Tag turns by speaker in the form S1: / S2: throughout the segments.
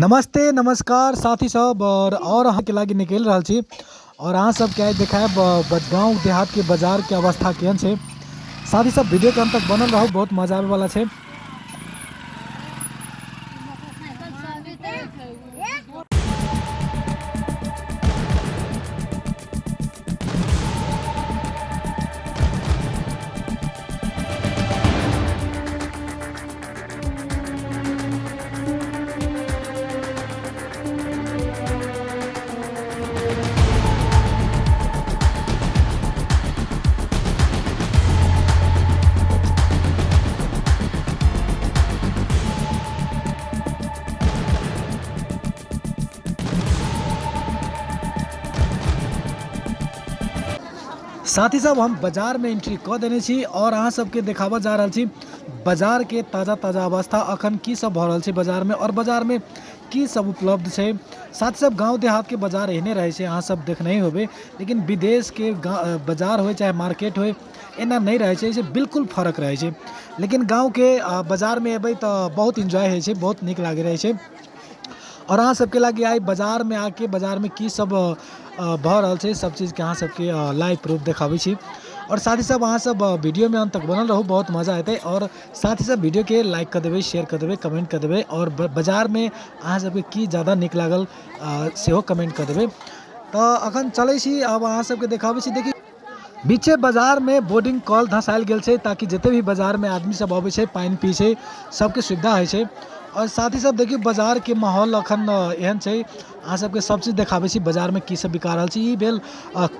S1: नमस्ते नमस्कार साथी सब और अहाँ के लागी निकल रहा छी और अहाँ सब के देखाब गाँव देहात के बाजार के अवस्था केहन छै। साथी सब वीडियो के अंत तक बनल रहू, बहुत मजा आवे वाला छै। साथी सब हम बाजार में एंट्री क देने छी और अहाँ सबके देखावा जा रहल छी बाजार के ताजा ताजा अवस्था अखन की सब भ रहल छै बाजार में और बाजार में की सब उपलब्ध छै। साथ सब गांव देहात के बाजार एहने रहे छै, अहाँ सब देखने होबे, लेकिन विदेश के बाजार हो चाहे मार्केट हो एना नहीं रहे छै, से बिल्कुल फर्क रहे छै। लेकिन गांव के बाजार में एबै तो बहुत एंजॉय होइ छै, बहुत निक लागे रहे छै। और अहाँ सबके लागी आई बाजार में आके बाजार में की सब भ रहल छै सब चीज़ के अहाँ सबके लाइव प्रूफ देखाबै छी। और साथ ही सब अहाँ सब वीडियो में अंत तक बनल रहू, बहुत मजा आते। और साथ ही सब वीडियो के लाइक कर देवे, शेयर कर देवे, कमेंट कर देवे और बाजार में अहाँ सबके की ज़्यादा निक लागल सेहो कमेंट कर देवे। तो अखन चले छी, अब अहाँ सबके देखाबै छी। देखी बीचे बाजार में बोर्डिंग कॉल धसायल गेल छै ताकि जते भी बाजार में आदमी सब आबै छै पानी पी छै सबके सुविधा होइ छै। और साथ ही सब देखिए बाजार के माहौल अखन एहन छै, अहाँ सबके सब चीज़ देखाबै छी बाजार में की सब बिका रहल छै। ई भेल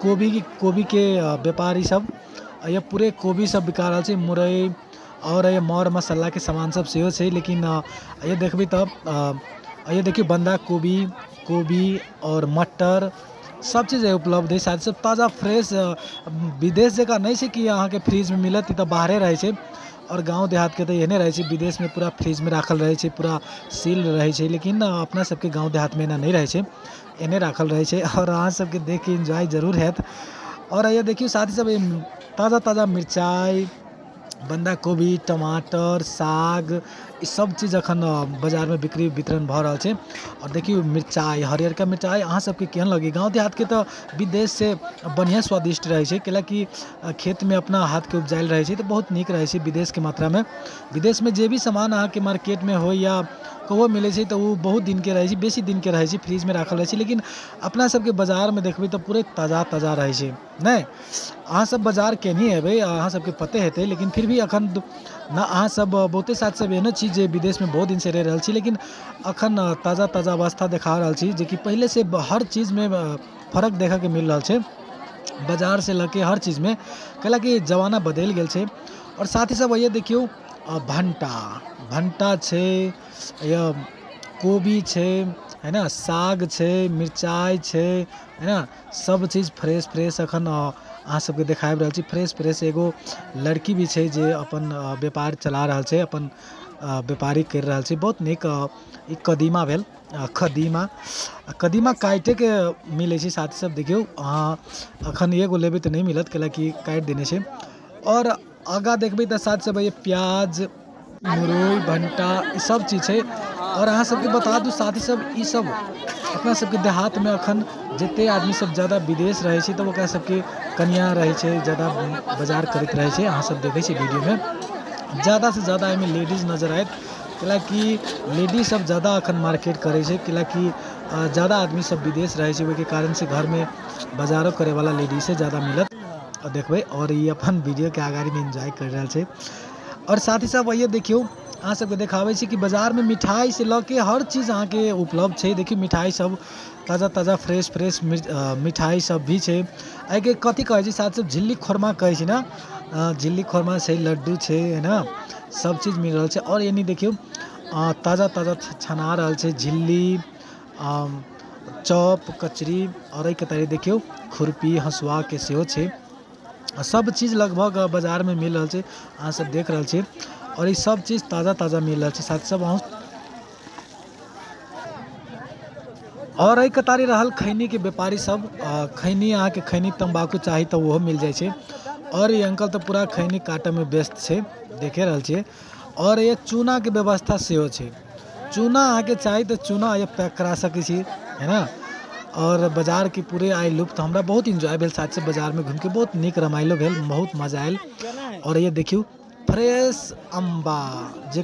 S1: कोबी के व्यापारी सब, ये पूरे कोबी सब बिका रहल छै, मुरई और ये मर मसाला के सामान सब सेहो छै। लेकिन ये देखबी तब ये देखिए बंदा कोबी और मटर सब चीज़ उपलब्ध है। साथ ही सब ताज़ा फ्रेश विदेश जगह नहीं है कि अहाँ के फ्रिज में मिलत, तो बाहरे रहे छै। और गांव देहात के तो एहने रहे छै, विदेश में पूरा फ्रिज में राखल रहे छै, पूरा सील रहे छै। लेकिन अपना सबके गांव देहात में एना नहीं रहे छै, एने राखल रहे छै। और अहाँ सबके देख के एंजॉय जरूर हैत। और ये देखियो साथ ही सब ताज़ा ताज़ा मिर्चाई, बंदा कोबी, टमाटर, साग, ई सब चीज़ अखन बाजार में बिक्री वितरण भ रहल छै। और देखियो मिर्चाई, हरियरका मिर्चाई अहाँ सबके केहन लगी। गांव देहात के तो विदेश से बढ़िया स्वादिष्ट रहे छै, कैलाकि खेत में अपना हाथ के उपजायल रहे छै, तो बहुत निक रहे छै विदेश के मात्रा में। विदेश में जे भी सामान अहाँ के मार्केट में हो या कहो मिले छै तो वो बहुत दिन के रहे छै, बेसी दिन के रहे छै, फ्रिज में राखल रहे छै। लेकिन अपना सबके बाजार में देखबे तो पूरे ताज़ा ताज़ा रहे छै। नहीं अहाँ सब बाजार केनी हेबे, अहाँ सबके पते हेतै, लेकिन फिर भी अखन ना अहाँ सब बहुते साथ सब एहनो चीज जे विदेश में बहुत दिन से रह रहल छी, लेकिन अखन ताज़ा ताज़ा अवस्था देखा रहल छी, जे कि पहले से हर चीज़ में फर्क देखा के मिल रहल छै, बाजार से लके हर चीज़ में, कैलाकि जमाना बदल गेल छै। और साथ ही सब ये देखियो भंटा छै, या कोबी छै, है ना, साग छै, मिर्चाई छै, है ना, सब चीज़ फ्रेश फ्रेश अखन अहाँ सबके देखाब रहल छी। फ्रेश फ्रेश एगो लड़की भी छै जे अपन व्यापार चला रहल छै, अपन व्यापारी कर रहल छै, बहुत निक। ई कदीमा भेल, कदीमा काटे के मिले छै। साथ सब देखियो अहाँ अखन एगो लेबे तो नहीं मिलत, कैलाकि काट देने छै। और आगा देखबे तो साथ सब ये प्याज, मुरई, भंटा ई सब चीज़ है। और अहाँ सबके बता दूँ साथी सब, ई सब अपना सबके देहात में अखन जते आदमी सब ज़्यादा विदेश रहे छै, तो ओकरा सबके कनिया रहे छै, ज़्यादा बाजार करते रहे छै। अहाँ सब देखे वीडियो में ज़्यादा से ज़्यादा में लेडीज नजर आयत, कैलाकि लेडीज सब ज़्यादा अखन मार्केट करे छै, कैलाकि ज़्यादा आदमी सब विदेश रहे छै, के कारण से घर में बाजारों करे वाला लेडीज से ज़्यादा मिलत देखबे। और ये अपन वीडियो के आगाड़ी में एंजॉय कर रहा है। और साथ ही साथ ये देखियो अहाँ सबके देखाबै छी कि बाजार में मिठाई से लके हर चीज़ अहाँ के उपलब्ध छै। देखियो मिठाई सब ताज़ा ताज़ा फ्रेश फ्रेश मिठाई सब भी छै। आई के कथी कहै छै, साथ सब झिल्ली खोरमा कहै छै ना, झिल्ली खोरमा छै, लड्डू छै, है ना, सब चीज़ मिल रहा है। और यानी देखियो ताज़ा ताज़ा छना रहल छै, झिल्ली, चॉप, कचरी, और एक तारी देखियो खुरपी, हंसुआ के सेहो छै। सब चीज़ लगभग बाजार में मिल रहा है, अहाँ सब देख रहा है। और ये सब चीज़ ताज़ा ताज़ा मिल रहा है। साथ सब और एक कतारी रहल खैनी के व्यापारी सब, खैनी अहाँ के खैनी तंबाकू चाही तो वो मिल जाए छै। और ये अंकल तो पूरा खैनी काटे में व्यस्त छै, देखे रहल छियै। और ये चूना के व्यवस्था सेहो छै, चूना आके चाही तो चूना ये पैक करा सकै छी, है ना। और बाजार के पूरे आइ लुप्त हमरा बहुत एंजॉय भेल, साथ से बाजार में घूम के बहुत निक रमाइलो भेल, बहुत मजा आयल। और ये देखियो फ्रेश अम्बा जे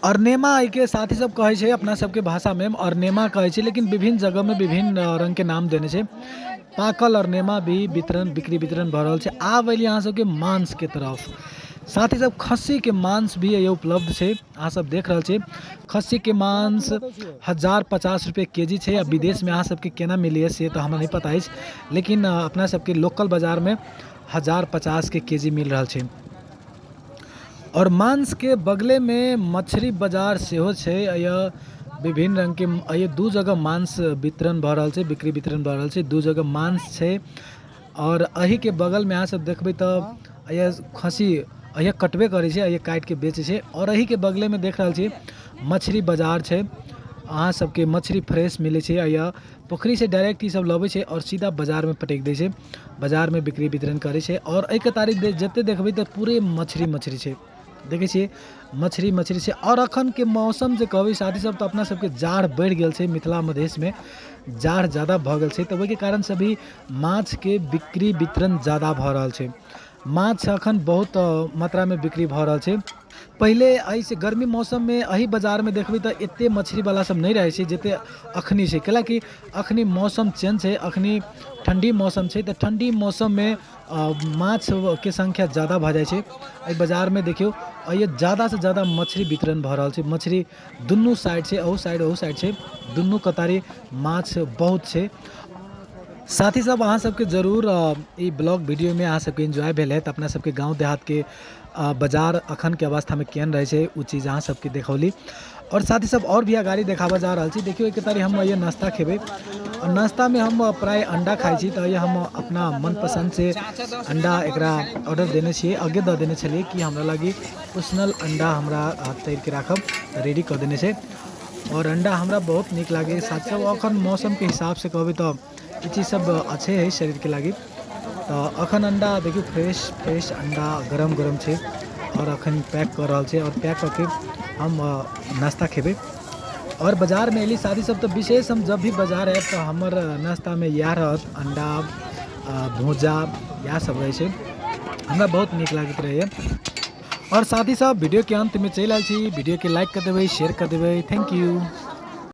S1: अरनेमा के साथ ही सब कहे छै, अपना सबके भाषा में अरनेमा कहे छै, लेकिन विभिन्न जगह में विभिन्न रंग के नाम देने छै। पाकल अरनेमा भी बिक्री वितरण भ रहल छै। आब एलियै अहाँ सबके मांस के तरफ, साथ ही सब खस्सी के मांस भी ये उपलब्ध छै। अहाँ सब देख रहल छी खस्सी के मांस 1050 रुपये केजी छै। अब विदेश में अहाँ सबके केना मिली से तो हमरा नहीं पता है, लेकिन अपना सबके लोकल बाजार में 1050 के केजी मिल रहा छै। और मांस के बगले में मछली बाजार सेहो छै। यह विभिन्न रंग के ये दू जगह मांस वितरण भ रहल छै, बिक्री वितरण भ रहल छै, दू जगह मांस छै। और अही के बगल में अहाँ सब देखबै तो ये खस्सी ये कटबे करे छै, ये काट के बेचे छै। और अही के बगले में देख रहल छी मछली बाजार छै। अहाँ सबके मछली फ्रेश मिले छै, या पोखरी से डायरेक्ट ई सब लबे छै और सीधा बाजार में पटेक दे छै, बाजार में बिक्री वितरण करे छै। और एक तारीख जते देखबै तो पूरे मछली छै, देखे छिए मछली से। और अखन के मौसम जे कहबै साथी सब, तो अपना सबके जाड़ बढ़ गेल छै, मिथिला मधेश में जाड़ ज़्यादा भ गेल छै, तो ओहि के कारण से भी माछ के बिक्री वितरण ज़्यादा भ रहल छै। माछ अखन बहुत मात्रा में बिक्री भ रहल छै। पहले ऐसे गर्मी मौसम में अही बाजार में देखबै तो एते मछली वाला सब नहीं रहे छै जते अखनी छै, कैलाकि अखनी मौसम चेंज है, अखनी ठंडी मौसम छै, तो ठंडी मौसम में माछ के संख्या ज़्यादा भ जाए छै। एहि बाजार में देखियो ये ज़्यादा से ज़्यादा मछली वितरण भ रहल छै। मछली दुनू साइड छै, अहू साइड छै, दुनू कतारी माछ बहुत छै। साथ ही सब अहाँ सबके जरूर ई ब्लॉग वीडियो में अहाँ सबके एंजॉय भेल है, तो अपना सबके गांव देहात के बाजार अखन के अवस्था में केहन रहे छै उ चीज़ अहाँ सबके देखौली। और साथ ही सब और भी गाड़ी देखाबा जा रहा छी। देखियो एक तारी हम ये नाश्ता खेबे, और नाश्ता में हम प्राय अंडा खाई छी, तो ये हम अपना मनपसंद से अंडा एकरा ऑर्डर देने छिए, आगे दे देने छलिए कि हमरा लगी पर्सनल अंडा हमरा तैर के राखब रेडी कर देने छै। और अंडा हमरा बहुत निक लागे। साथ सब अखन मौसम के हिसाब से कहबै तो ये चीज़ सब अच्छे है शरीर के लगी। तो अखन अंडा देखियो फ्रेश अंडा गरम छै, और अखन पैक कर रहा छै, और पैक करके हम नाश्ता खेबे। और बाजार में एली शादी सब तो विशेष हम जब भी बाजार आए तो हमर नाश्ता में यह रहत अंडा भूजा यह सब रहे छै, हमरा बहुत निक लागत रहे। और साथ ही सब वीडियो के अंत में चल आयल छी, वीडियो के लाइक कर देवे, शेयर कर देवे। Thank you.